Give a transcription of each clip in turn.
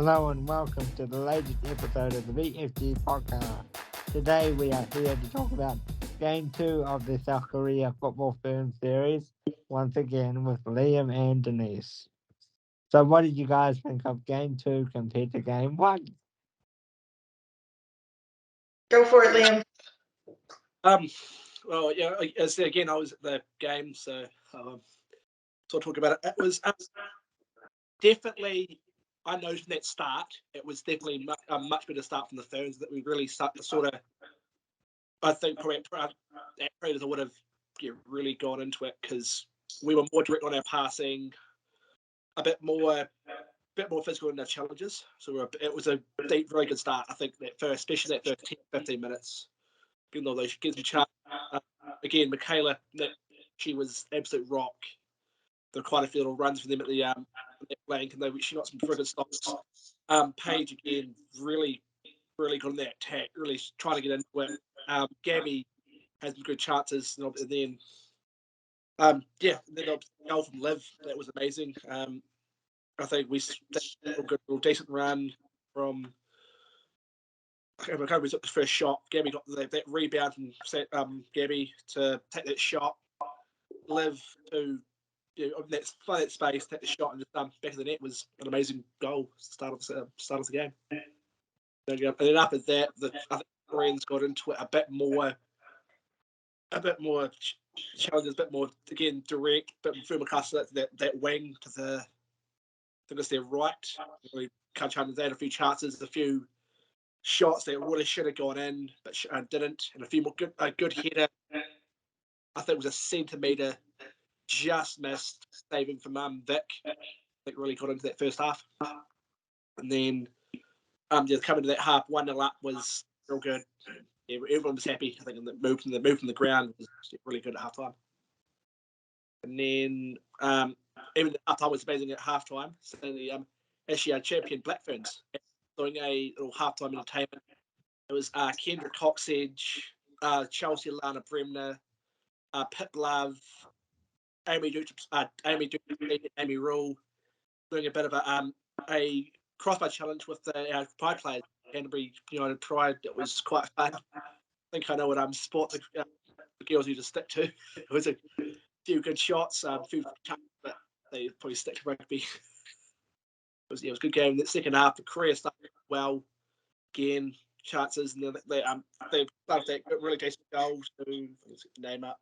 Hello and welcome to the latest episode of the BFG podcast. Today we are here to talk about Game 2 of the South Korea Football Film Series, once again with Liam and Denise. So what did you guys think of Game 2 compared to Game 1? Go for it, Liam. Well, yeah, as again, I was at the game, so I'll talk about it. It was definitely, I noticed in that start, it was definitely a much better start from the Ferns, that we really start to sort of, I think probably at Predators I would have really gone into it, because we were more direct on our passing, a bit more physical in our challenges. So it was a very good start, I think, especially that first 10, 15 minutes. Even though she gives you a chance. Again, Michaela, she was absolute rock. There were quite a few little runs for them at the flank, and she got some very good stops. Paige, again, really got on that attack, really trying to get into it. Gabby had some good chances, and then the goal from Liv, that was amazing. I think we got a decent run from. I can't remember the first shot. Gabby got that rebound from Gabby to take that shot. Liv to find that space, take the shot, and just back of the net was an amazing goal. Start of the game. And then after that, I think the Koreans got into it a bit more challenges, a bit more again direct. But through McCusker, that wing to I think it's their right. Really can't change that. A few chances, a few shots that really should have gone in, but didn't, and a few more good header. I think it was a centimetre, just missed, saving from Vic. I think really got into that first half, and then coming to that half, 1-0 up was real good. Yeah, everyone was happy. I think the move from the ground was really good at half time, and then even the half time was amazing at half time. So actually our champion Black Ferns doing a little halftime entertainment. It was Kendra Coxedge, Chelsea Lana Bremner, Pip Love, Amy Rule, doing a bit of a crossbar challenge with our Pride players, Canterbury United Pride. It was quite fun. I think I know what sport the girls need to stick to. It was a few good shots, a few chances, but they probably stick to rugby. It was a good game. The second half, the Korea started well. Again, chances, and then they started that really decent goal to name up.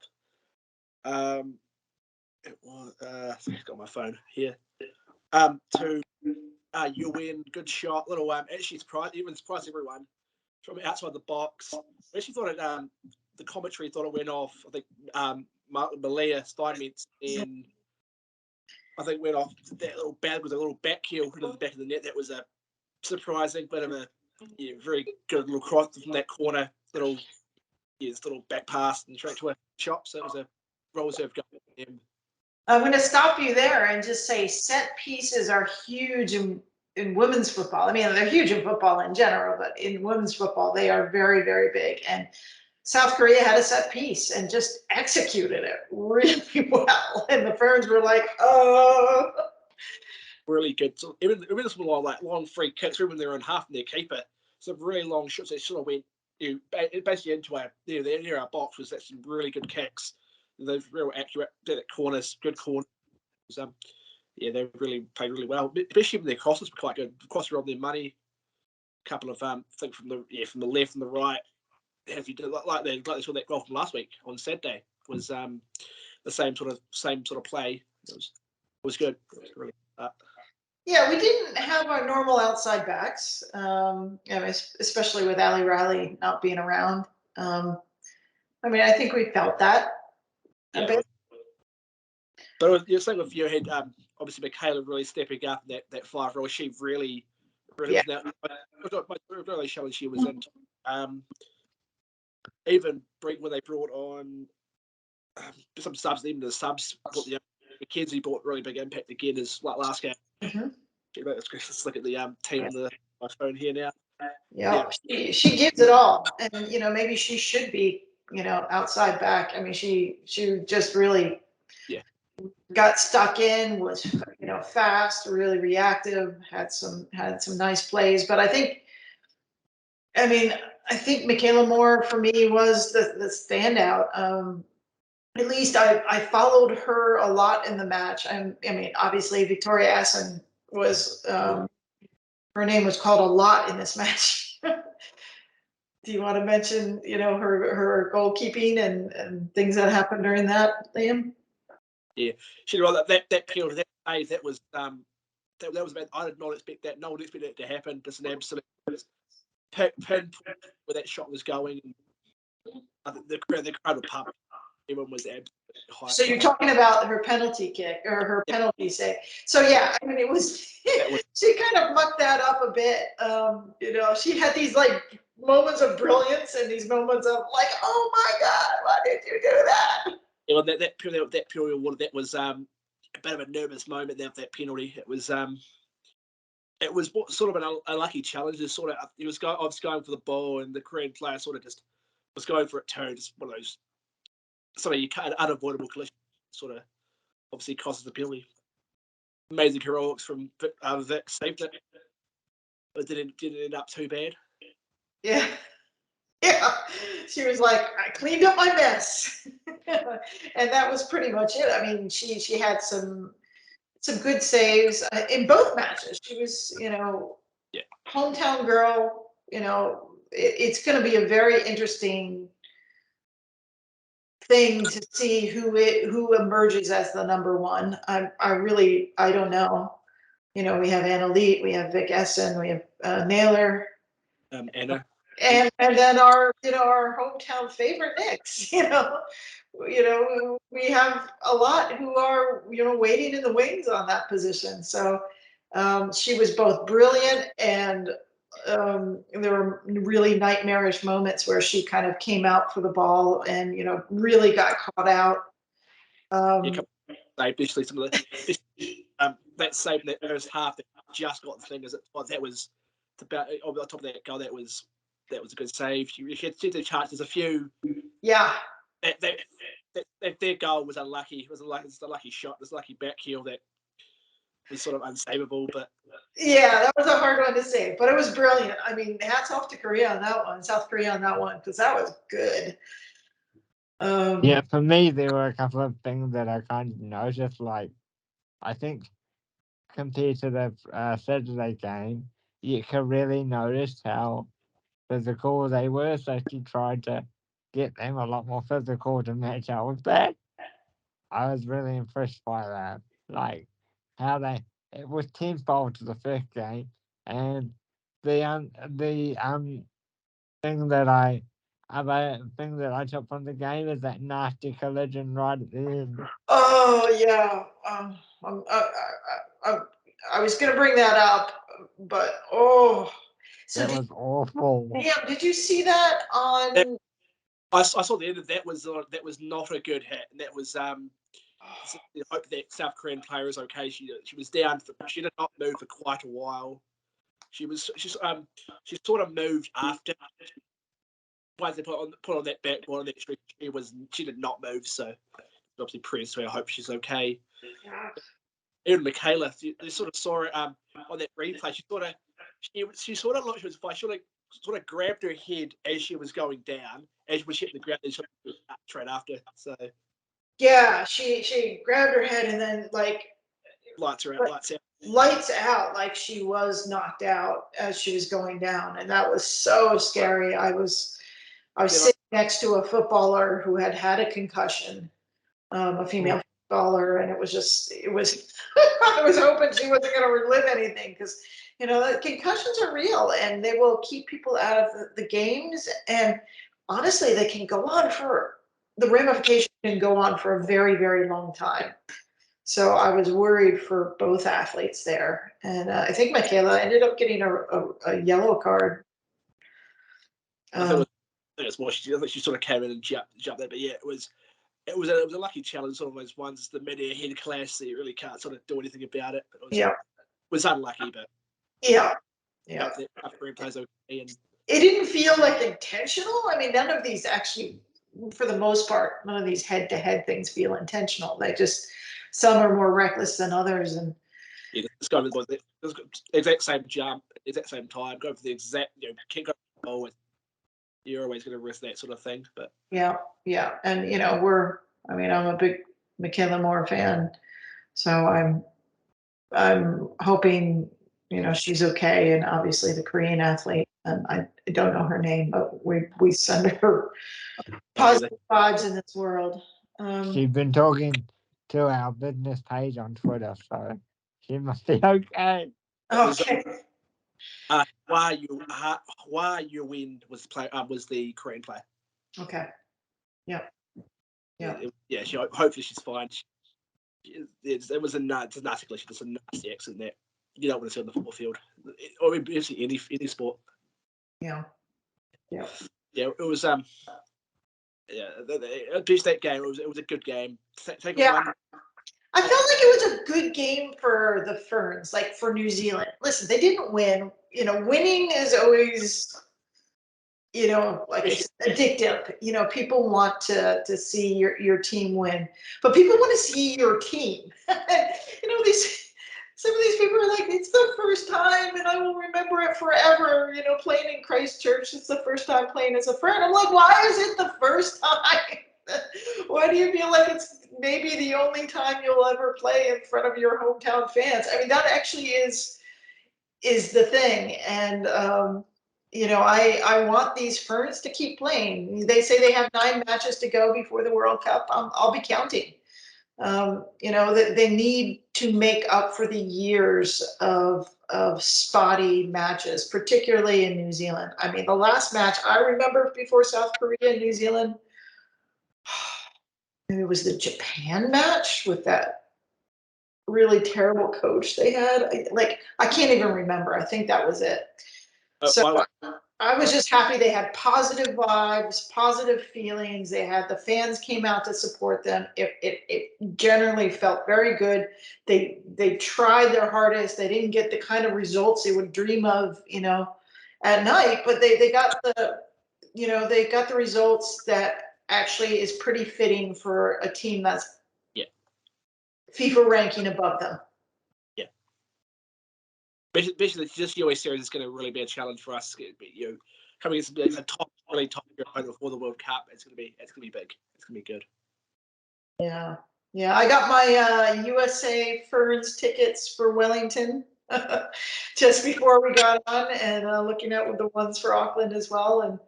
It was I've got my phone here. To UN, good shot, little actually surprised everyone from outside the box. I actually thought the commentary thought it went off. I think Malia Steinmetz and I think went off that little bad with a little back heel into the back of the net. That was a surprising bit of a very good little cross from that corner. Little back pass and straight to a chop. So it was a roll serve goal. I'm going to stop you there and just say set pieces are huge in women's football. I mean, they're huge in football in general, but in women's football, they are very, very big. And South Korea had a set piece and just executed it really well. And the Ferns were like, oh. Really good. So even this was like long free kicks, even their own half and their keeper. Some really long shots. They sort of went basically into our box. Was that some really good kicks. They're real accurate. That corners, good corners. They really played really well. Especially when their crosses were quite good. The crosses were on their money. A couple of I think from the left and the right. If you did like they saw that goal from last week on Saturday, was the same sort of play. It was good. It was really Yeah, we didn't have our normal outside backs, especially with Ali Riley not being around. I mean, I think we felt that a bit. But you're saying if you had obviously Michaela really stepping up in that 5 role, she really was now. Really showing she was in. Even when they brought on some subs, even the subs, McKenzie brought really big impact again as like last game. Mm-hmm. Let's look at the team on my phone here now. Yeah. She gives it all, and maybe she should be outside back. I mean, she just really got stuck in, was fast, really reactive, had some nice plays. But I think Michaela Moore for me was the standout. At least I followed her a lot in the match. Obviously Victoria Essen was her name was called a lot in this match. Do you want to mention, her goalkeeping and things that happened during that, Liam? Yeah, she did well. That penalty, that save, that was bad. I did not expect that. No one expected it to happen. Just an absolute pinpoint where that shot was going. I think the crowd were pumped. Everyone was absolutely hyped. So you're talking about her penalty kick or her penalty save. So yeah, it was she kind of mucked that up a bit. She had these like moments of brilliance and these moments of like, oh my God, why did you do that? Yeah, that penalty award, that was a bit of a nervous moment there. That penalty, it was sort of an unlucky challenge. I was going for the ball, and the Korean player sort of just was going for it too. Just one of those sort of unavoidable collision, sort of obviously causes the penalty. Amazing heroics from Vic, saved it, but didn't end up too bad. Yeah. Yeah, she was like, I cleaned up my mess. And that was pretty much it. She had some good saves in both matches. She was, hometown girl. It's going to be a very interesting thing to see who emerges as the number one. I don't know. We have Anna Leet, we have Vic Essen, we have Naylor. Anna. And then our hometown favorite Knicks. We have a lot who are waiting in the wings on that position. So she was both brilliant and there were really nightmarish moments where she kind of came out for the ball and really got caught out. Basically, some of the that save in that first half that just got the fingers. That was about on top of that goal. That was a good save. She had the chance. There's a few. Yeah. That their goal was unlucky. It was a lucky shot. This lucky back heel that was sort of unsavable. But yeah, that was a hard one to save, but it was brilliant. Hats off to Korea on that one, South Korea on that one, because that was good. Yeah, for me, there were a couple of things that I kind of noticed. Like, I think compared to the Saturday game, you could really notice how physical they were. So she tried to get them a lot more physical to match up with that. I was really impressed by that. Like how it was tenfold to the first game, and the thing that I other thing that I took from the game is that nasty collision right at the end. Oh yeah. I was gonna bring that up, but so That was awful. Liam, did you see that on? I saw the end of that was not a good hit, and that was I hope that South Korean player is okay. She was down. She did not move for quite a while. She sort of moved after. Once they put on that backboard on that street, she did not move. So obviously prayers to her. I hope she's okay. Yeah. Even Michaela, they sort of saw it on that replay. She sort of looked. She was fine. She sort of grabbed her head as she was going down, as when she hit the ground, and she straight after. So Yeah, she grabbed her head and then like lights out. Lights out, like she was knocked out as she was going down, and that was so scary. I was sitting next to a footballer who had a concussion, a female footballer, and it was I was hoping she wasn't going to relive anything because the concussions are real and they will keep people out of the games, and honestly, they can go on for the ramifications can go on for a very, very long time. So I was worried for both athletes there, and I think Michaela ended up getting a yellow card. I think it was more. She sort of came in and jumped there, but yeah, it was a lucky challenge. Sort of those ones, the mid-air head clash that you really can't sort of do anything about it. But it was unlucky, but yeah. Plays okay, and it didn't feel like intentional. None of these actually, for the most part, none of these head-to-head things feel intentional. They just some are more reckless than others, and Yeah, it's going to the exact same jump, exact same time, go for the exact, kick over the ball. You're always going to risk that sort of thing. But Yeah, yeah, and I'm a big Michaela Moore fan, so I'm hoping she's okay, and obviously the Korean athlete, and I don't know her name, but we send her positive vibes in this world. She's been talking to our business page on Twitter, so she must be okay. Okay. Why you win was the Korean player. Okay. Yeah. Yeah. Yeah. Hopefully she's fine. It was a nasty glitch. There's a nasty accident there. You don't want to see on the football field, or basically any sport. Yeah. Yeah. Yeah. It was yeah. Just that game. It was a good game. Take Yeah. one. I felt like it was a good game for the Ferns, like for New Zealand. Listen, they didn't win. Winning is always, like it's addictive. People want to see your team win, but people want to see your team. These some of these people are like, it's the first time, and I will remember it forever. Playing in Christchurch, it's the first time playing as a Fern. I'm like, why is it the first time? Why do you feel like it's maybe the only time you'll ever play in front of your hometown fans? I mean, that actually is the thing, and I want these Ferns to keep playing. They say they have 9 matches to go before the World Cup. I'll be counting. That they need to make up for the years of spotty matches, particularly in New Zealand. I mean, the last match I remember before South Korea and New Zealand, maybe it was the Japan match with that really terrible coach they had. I can't even remember. I think that was it. So I was just happy they had positive vibes, positive feelings. The fans came out to support them. It generally felt very good. They tried their hardest. They didn't get the kind of results they would dream of, at night, but they got the results that actually is pretty fitting for a team that's FIFA ranking above them. Yeah. Basically, this US series is going to really be a challenge for us. Coming against a really top opponent before the World Cup, it's going to be big. It's going to be good. Yeah. Yeah, I got my USA Ferns tickets for Wellington just before we got on, and looking at the ones for Auckland as well. And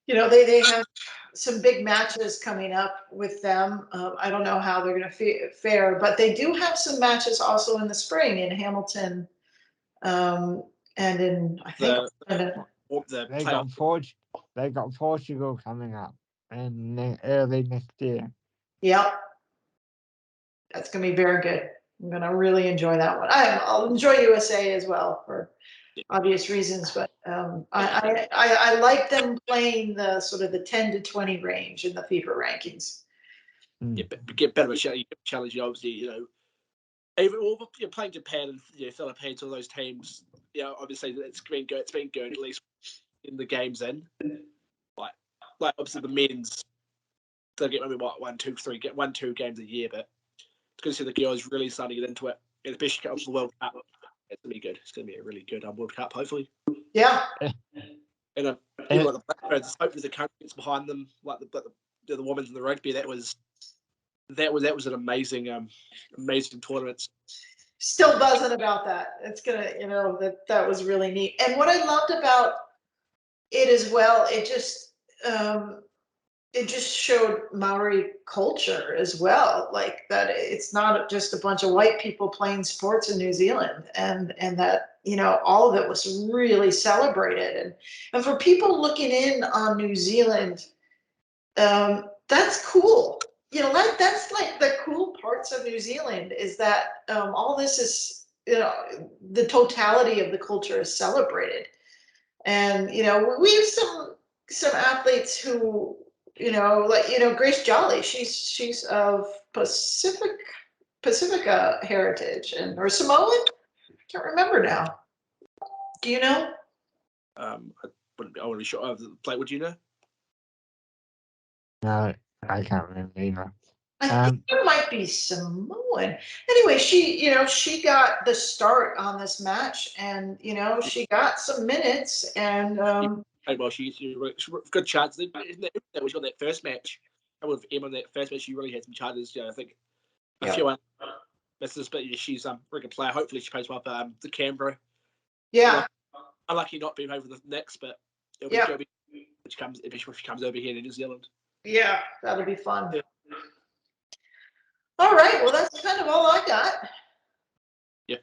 they have some big matches coming up with them. I don't know how they're going to fare, but they do have some matches also in the spring in Hamilton, and in I think they got Portugal coming up and early next year. Yep. That's going to be very good. I'm going to really enjoy that one. I'll enjoy USA as well for obvious reasons, but I like them playing the sort of the 10 to 20 range in the FIFA rankings. Yeah, get better of a challenge. Obviously, even playing Japan and Philippines, all those teams. Obviously it's been good. It's been good at least in the games. Like obviously the men's, they'll get maybe 1-2 games a year, but it's good to see the girls really starting to get into it, especially up to the World Cup. It's gonna be good. It's gonna be a really good World Cup, hopefully. Yeah. And even like the Blackbirds, hopefully the country gets behind them, like the women's in the rugby. That was an amazing tournament. Still buzzing about that. It's gonna, that was really neat. And what I loved about it as well, it just showed Maori culture as well, like that it's not just a bunch of white people playing sports in New Zealand, and that all of it was really celebrated, and for people looking in on New Zealand, that's cool. That's like the cool parts of New Zealand is that all this is the totality of the culture is celebrated, and we have some athletes who Grace Jolly, she's of Pacifica heritage or Samoan. I can't remember now. Do you know? I wouldn't be sure. Would you know? No, I can't remember either. I think it might be Samoan. Anyway, she got the start on this match, and she got some minutes, and well, she's good chance. That was on that first match. And with Emma on that first match, she really had some chances. I think a few other misses, but she's a very good player. Hopefully, she plays well for the Canberra. yeah, Unlucky not being over the next, but it'll be good if she comes over here to New Zealand. Yeah, that'll be fun. Yeah. All right, well, that's kind of all I got. Yeah.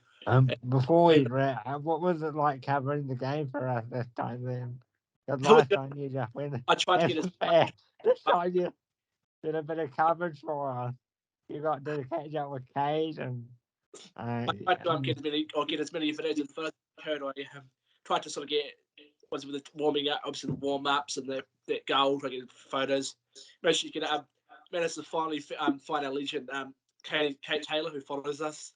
Before we what was it like covering the game for us this time then? Because last time you just went. I tried to get it fair. This time you did a bit of coverage for us. You got to catch up with Kate and. I tried to get as many videos as first I could. I tried to sort of get with the warming up, obviously the warm ups and that goal. I get photos. Managed to get managed to finally find our legend, Kate Taylor, who follows us.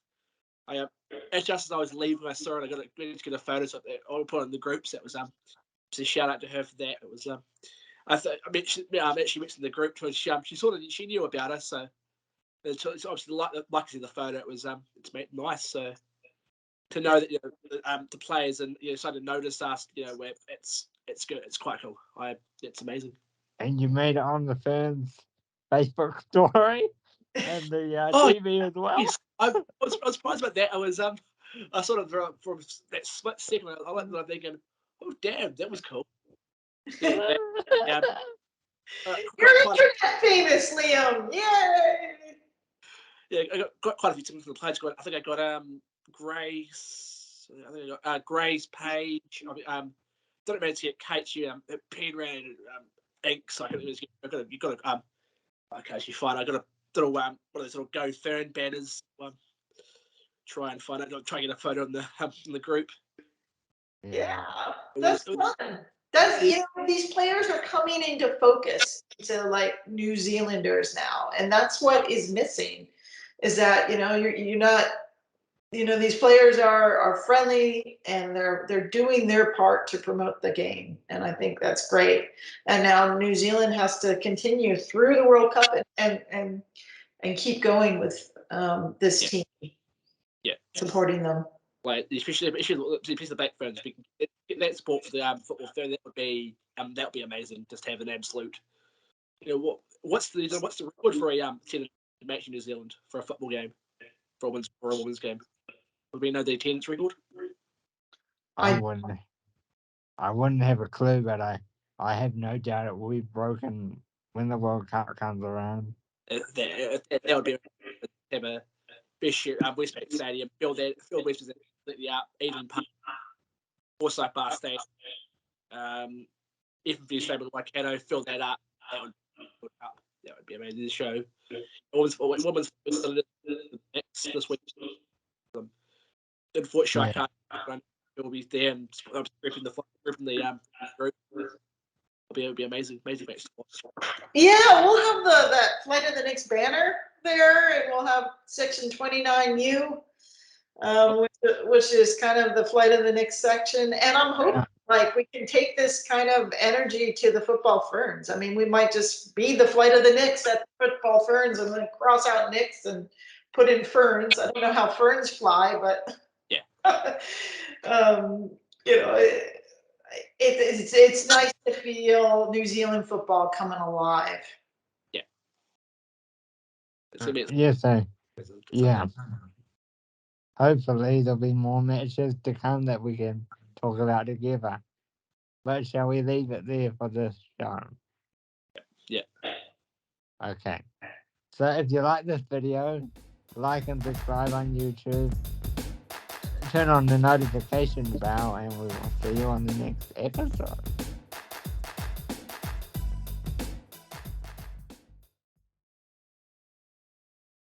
Just as I was leaving, I saw it. I managed to get a photo of that. I put it in the groups. That was just a shout out to her for that. It was I mentioned in the group to her. She knew about us, so it's obviously like to see the photo. It was it's nice. So to know that the players and started to notice us, where it's good. It's quite cool. It's amazing. And you made it on the Ferns Facebook story and the TV as well. Yes. I was surprised about that. I sort of from that split second, I was thinking, oh damn, that was cool. You're internet famous, Liam! Yay! Yeah, I got quite a few tips from the players. I think I got Grace. I think I got Grace Page. Don't manage to get Kate. She pen ran ink, so I got okay, she's fine. I got a little one of those little Go Fern banners. Try and find out. Try and get a photo in the group. Yeah, that's fun. These players are coming into focus to like New Zealanders now, and that's what is missing. Is that you're not these players are friendly and they're doing their part to promote the game, and I think that's great. And now New Zealand has to continue through the World Cup and keep going with this team. Yeah, supporting them. Like especially the back ferns. Get that sport for the football third. That would be amazing. Just to have an absolute. What's the record for a match in New Zealand for a football game, for a women's game? Would we know the attendance record? I wouldn't have a clue, but I have no doubt it will be broken when the World Cup comes around. That would be have a best year Westpac Stadium, build West is the Eden Park, Forsyth Bar Station, FMV Stadium with Waikato, fill that up. That would be amazing to show. Women's next this week. Unfortunately, I can't. It will be there and gripping the group. It'll be amazing match to watch. Yeah, we'll have that Flight of the Next banner there, and we'll have section 29U, which is kind of the Flight of the Next section. And I'm hoping we can take this kind of energy to the football ferns. I mean, we might just be the Flight of the Knicks at the football ferns and then cross out Knicks and put in ferns. I don't know how ferns fly, but yeah. It's nice to feel New Zealand football coming alive. Yeah. It's gonna be yes, yeah. Hopefully there'll be more matches to come that we can talk about together. But shall we leave it there for this show? Yeah. Okay. So if you like this video, like and subscribe on YouTube. Turn on the notification bell and we will see you on the next episode.